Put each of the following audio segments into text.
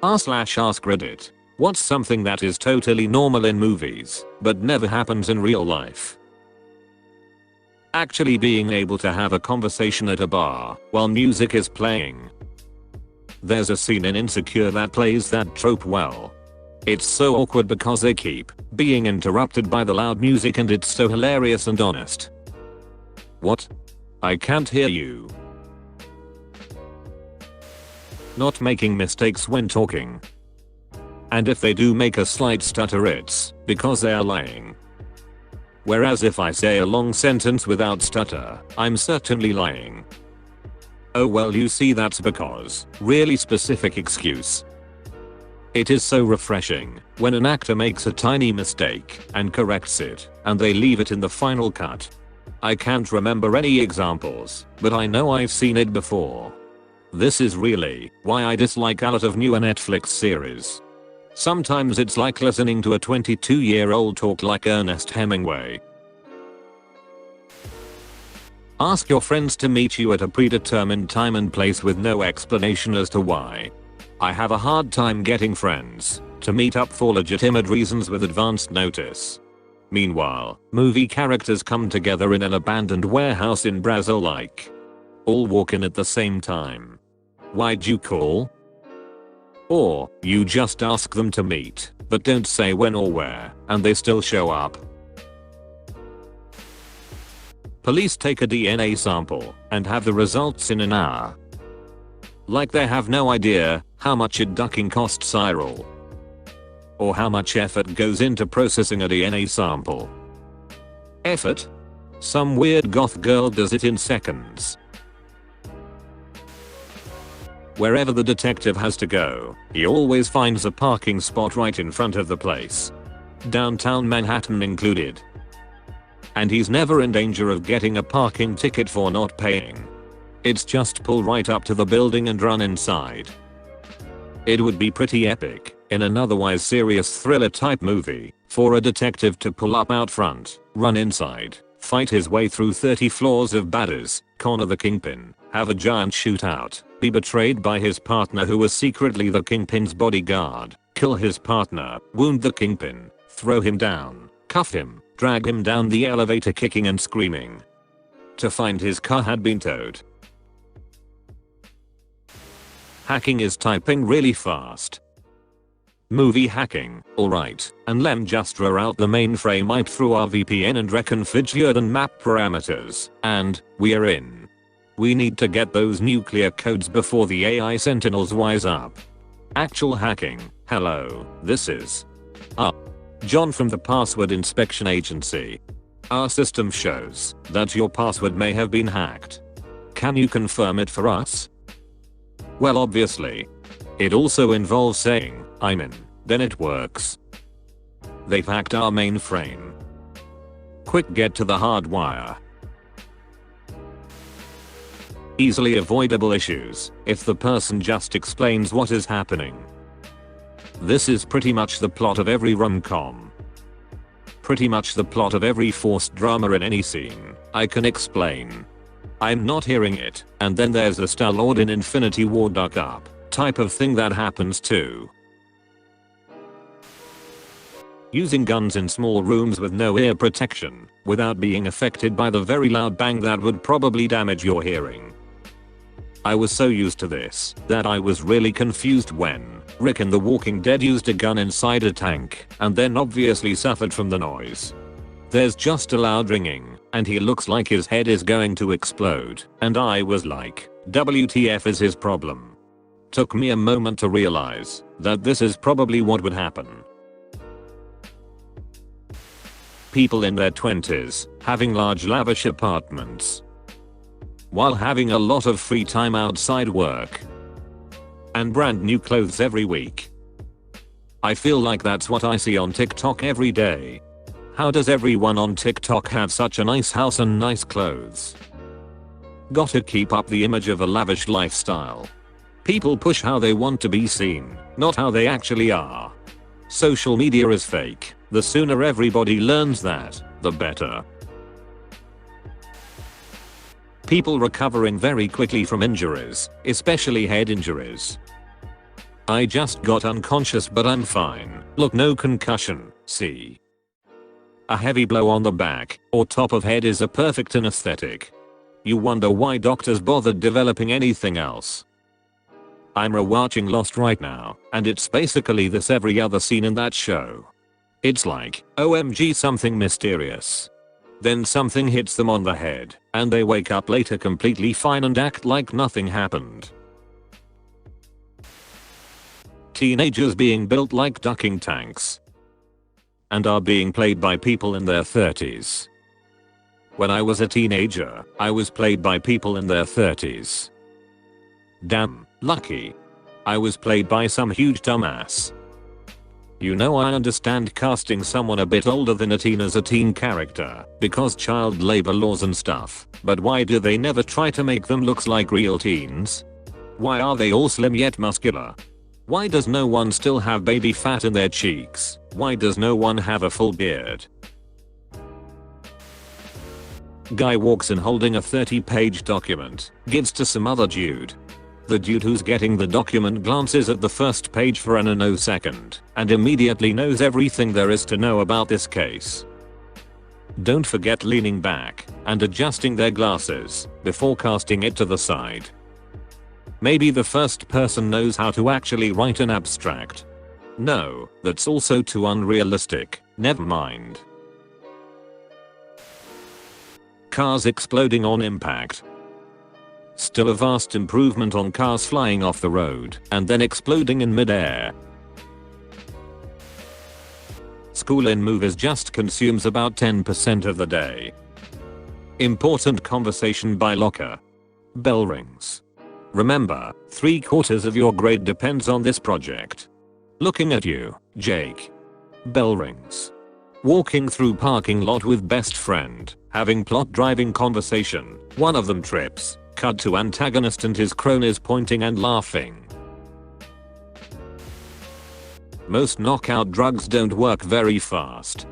r/AskReddit. What's something that is totally normal in movies, but never happens in real life? Actually being able to have a conversation at a bar while music is playing. There's a scene in Insecure that plays that trope well. It's so awkward because they keep being interrupted by the loud music and it's so hilarious and honest. What? I can't hear you. Not making mistakes when talking. And if they do make a slight stutter, it's because they are lying. Whereas if I say a long sentence without stutter, I'm certainly lying. Oh well, you see, that's because really specific excuse. It is so refreshing when an actor makes a tiny mistake and corrects it and they leave it in the final cut. I can't remember any examples, but I know I've seen it before. This is really why I dislike a lot of newer Netflix series. Sometimes it's like listening to a 22-year-old talk like Ernest Hemingway. Ask your friends to meet you at a predetermined time and place with no explanation as to why. I have a hard time getting friends to meet up for legitimate reasons with advanced notice. Meanwhile, movie characters come together in an abandoned warehouse in Brazil, like all walk in at the same time. Why'd you call? Or you just ask them to meet, but don't say when or where, and they still show up. Police take a DNA sample and have the results in an hour. Like they have no idea how much a ducking costs IRL. Or how much effort goes into processing a DNA sample. Effort? Some weird goth girl does it in seconds. Wherever the detective has to go, he always finds a parking spot right in front of the place. Downtown Manhattan included. And he's never in danger of getting a parking ticket for not paying. It's just pull right up to the building and run inside. It would be pretty epic, in an otherwise serious thriller type movie, for a detective to pull up out front, run inside, fight his way through 30 floors of baddies, corner the kingpin, have a giant shootout, be betrayed by his partner who was secretly the kingpin's bodyguard, kill his partner, wound the kingpin, throw him down, cuff him, drag him down the elevator kicking and screaming. To find his car had been towed. Hacking is typing really fast. Movie hacking, alright, and lem just draw out the mainframe IP through our VPN and reconfigured and map parameters, and we're in. We need to get those nuclear codes before the AI sentinels wise up. Actual hacking, hello, this is John from the Password Inspection Agency. Our system shows that your password may have been hacked. Can you confirm it for us? Well, obviously. It also involves saying, I'm in, then it works. They've hacked our mainframe. Quick, get to the hardwire. Easily avoidable issues if the person just explains what is happening. This is pretty much the plot of every rom-com. Pretty much the plot of every forced drama in any scene I can explain. I'm not hearing it, and then there's a Star-Lord in Infinity War duck up type of thing that happens too. Using guns in small rooms with no ear protection without being affected by the very loud bang that would probably damage your hearing. I was so used to this that I was really confused when Rick in The Walking Dead used a gun inside a tank and then obviously suffered from the noise. There's just a loud ringing and he looks like his head is going to explode, and I was like, WTF is his problem? Took me a moment to realize that this is probably what would happen. People in their 20s having large lavish apartments while having a lot of free time outside work and brand new clothes every week. I feel like that's what I see on TikTok every day. How does everyone on TikTok have such a nice house and nice clothes? Gotta keep up the image of a lavish lifestyle. People push how they want to be seen, not how they actually are. Social media is fake. The sooner everybody learns that, the better. People recovering very quickly from injuries, especially head injuries. I just got unconscious but I'm fine. Look, no concussion. See? A heavy blow on the back or top of head is a perfect anesthetic. You wonder why doctors bothered developing anything else. I'm rewatching Lost right now, and it's basically this every other scene in that show. It's like, OMG, something mysterious. Then something hits them on the head, and they wake up later completely fine and act like nothing happened. Teenagers being built like ducking tanks. And are being played by people in their 30s. When I was a teenager, I was played by people in their 30s. Damn, lucky. I was played by some huge dumbass. You know, I understand casting someone a bit older than a teen as a teen character, because child labor laws and stuff, but why do they never try to make them look like real teens? Why are they all slim yet muscular? Why does no one still have baby fat in their cheeks? Why does no one have a full beard? Guy walks in holding a 30-page document, gives to some other dude. The dude who's getting the document glances at the first page for a nanosecond and immediately knows everything there is to know about this case. Don't forget leaning back and adjusting their glasses before casting it to the side. Maybe the first person knows how to actually write an abstract. No, that's also too unrealistic. Never mind. Cars exploding on impact. Still a vast improvement on cars flying off the road and then exploding in midair. School in movies just consumes about 10% of the day. Important conversation by locker. Bell rings. Remember, 3/4 of your grade depends on this project. Looking at you, Jake. Bell rings. Walking through parking lot with best friend, having plot driving conversation, one of them trips. Cut to antagonist and his cronies pointing and laughing. Most knockout drugs don't work very fast.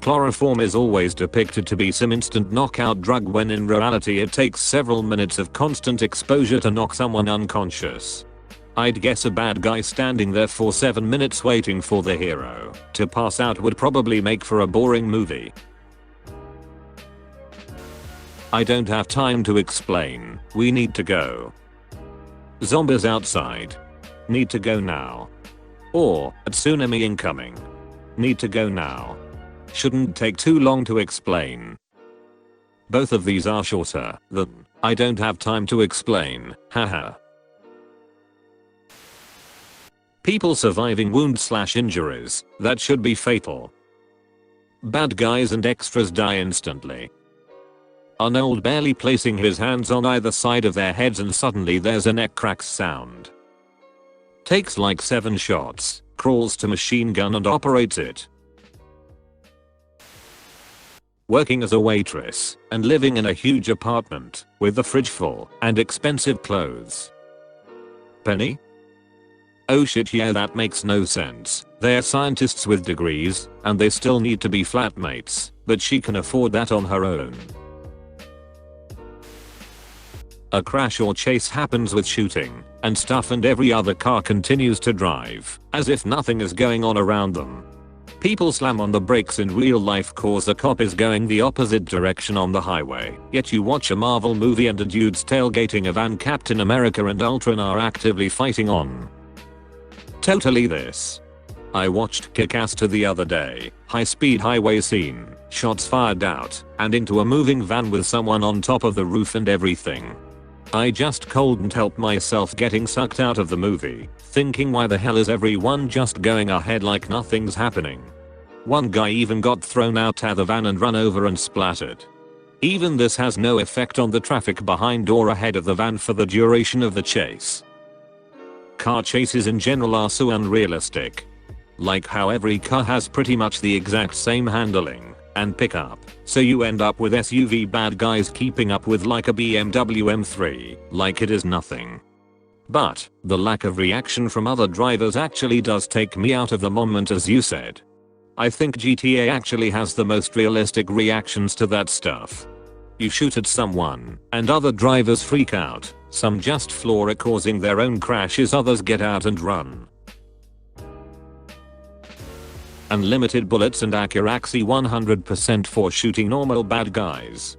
Chloroform is always depicted to be some instant knockout drug when in reality it takes several minutes of constant exposure to knock someone unconscious. I'd guess a bad guy standing there for 7 minutes waiting for the hero to pass out would probably make for a boring movie. I don't have time to explain. We need to go. Zombies outside. Need to go now. Or, a tsunami incoming. Need to go now. Shouldn't take too long to explain. Both of these are shorter than I don't have time to explain. Haha. People surviving wounds/injuries that should be fatal. Bad guys and extras die instantly. Arnold barely placing his hands on either side of their heads and suddenly there's a neck crack sound. Takes like 7 shots, crawls to machine gun and operates it. Working as a waitress and living in a huge apartment with the fridge full and expensive clothes. Penny? Oh shit, yeah, that makes no sense. They're scientists with degrees and they still need to be flatmates, but she can afford that on her own. A crash or chase happens with shooting and stuff and every other car continues to drive as if nothing is going on around them. People slam on the brakes in real life cause a cop is going the opposite direction on the highway, yet you watch a Marvel movie and a dude's tailgating a van. Captain America and Ultron are actively fighting on. Totally this. I watched Kick-Ass 2 the other day. High speed highway scene, shots fired out and into a moving van with someone on top of the roof and everything. I just couldn't help myself getting sucked out of the movie, thinking why the hell is everyone just going ahead like nothing's happening. One guy even got thrown out of the van and run over and splattered. Even this has no effect on the traffic behind or ahead of the van for the duration of the chase. Car chases in general are so unrealistic. Like how every car has pretty much the exact same handling and pickup, so you end up with SUV bad guys keeping up with like a BMW M3, like it is nothing. But, the lack of reaction from other drivers actually does take me out of the moment, as you said. I think GTA actually has the most realistic reactions to that stuff. You shoot at someone, and other drivers freak out, some just floor it causing their own crashes, others get out and run. Unlimited bullets and accuracy 100% for shooting normal bad guys.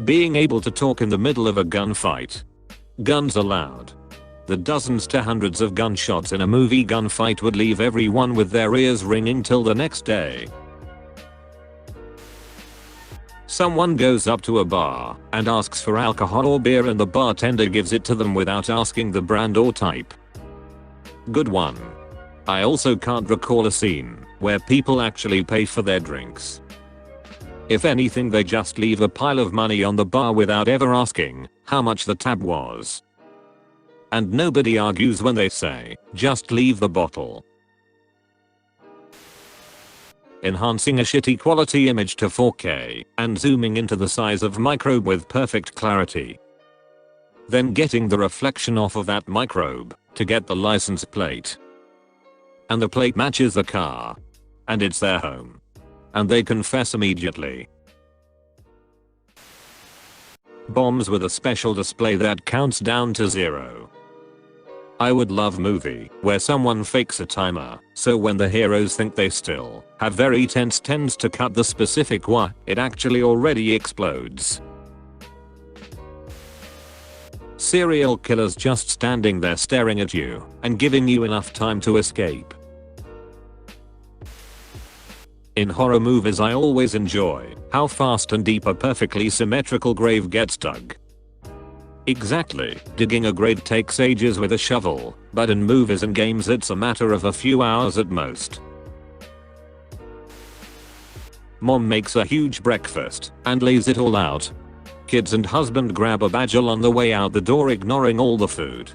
Being able to talk in the middle of a gunfight. Guns allowed. The dozens to hundreds of gunshots in a movie gunfight would leave everyone with their ears ringing till the next day. Someone goes up to a bar and asks for alcohol or beer and the bartender gives it to them without asking the brand or type. Good one. I also can't recall a scene where people actually pay for their drinks. If anything, they just leave a pile of money on the bar without ever asking how much the tab was. And nobody argues when they say, just leave the bottle. Enhancing a shitty quality image to 4K and zooming into the size of microbe with perfect clarity. Then getting the reflection off of that microbe to get the license plate. And the plate matches the car. And it's their home. And they confess immediately. Bombs with a special display that counts down to 0. I would love movie where someone fakes a timer, so when the heroes think they still have very tense tends to cut the specific wire, it actually already explodes. Serial killers just standing there staring at you and giving you enough time to escape. In horror movies I always enjoy how fast and deep a perfectly symmetrical grave gets dug. Exactly, digging a grave takes ages with a shovel, but in movies and games it's a matter of a few hours at most. Mom makes a huge breakfast and lays it all out. Kids and husband grab a bagel on the way out the door ignoring all the food.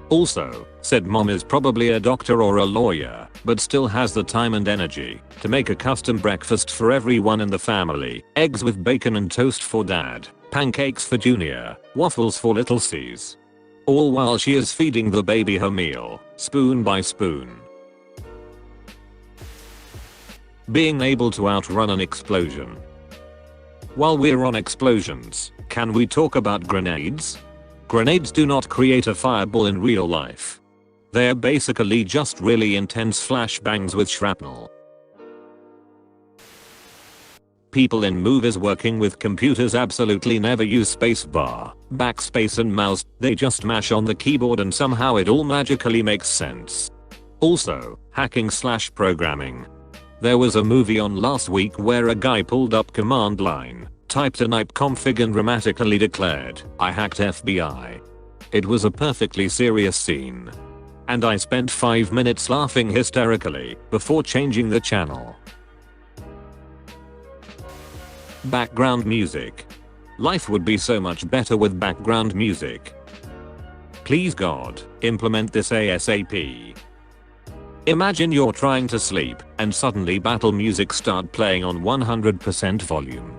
Also, said mom is probably a doctor or a lawyer, but still has the time and energy to make a custom breakfast for everyone in the family. Eggs with bacon and toast for dad, pancakes for Junior, waffles for little C's. All while she is feeding the baby her meal, spoon by spoon. Being able to outrun an explosion. While we're on explosions, can we talk about grenades? Grenades do not create a fireball in real life. They're basically just really intense flashbangs with shrapnel. People in movies working with computers absolutely never use spacebar, backspace and mouse, they just mash on the keyboard and somehow it all magically makes sense. Also, hacking/programming. There was a movie on last week where a guy pulled up command line, typed an ipconfig and dramatically declared, "I hacked FBI." It was a perfectly serious scene. And I spent 5 minutes laughing hysterically before changing the channel. Background music. Life would be so much better with background music. Please God, implement this ASAP. Imagine you're trying to sleep and suddenly battle music start playing on 100% volume.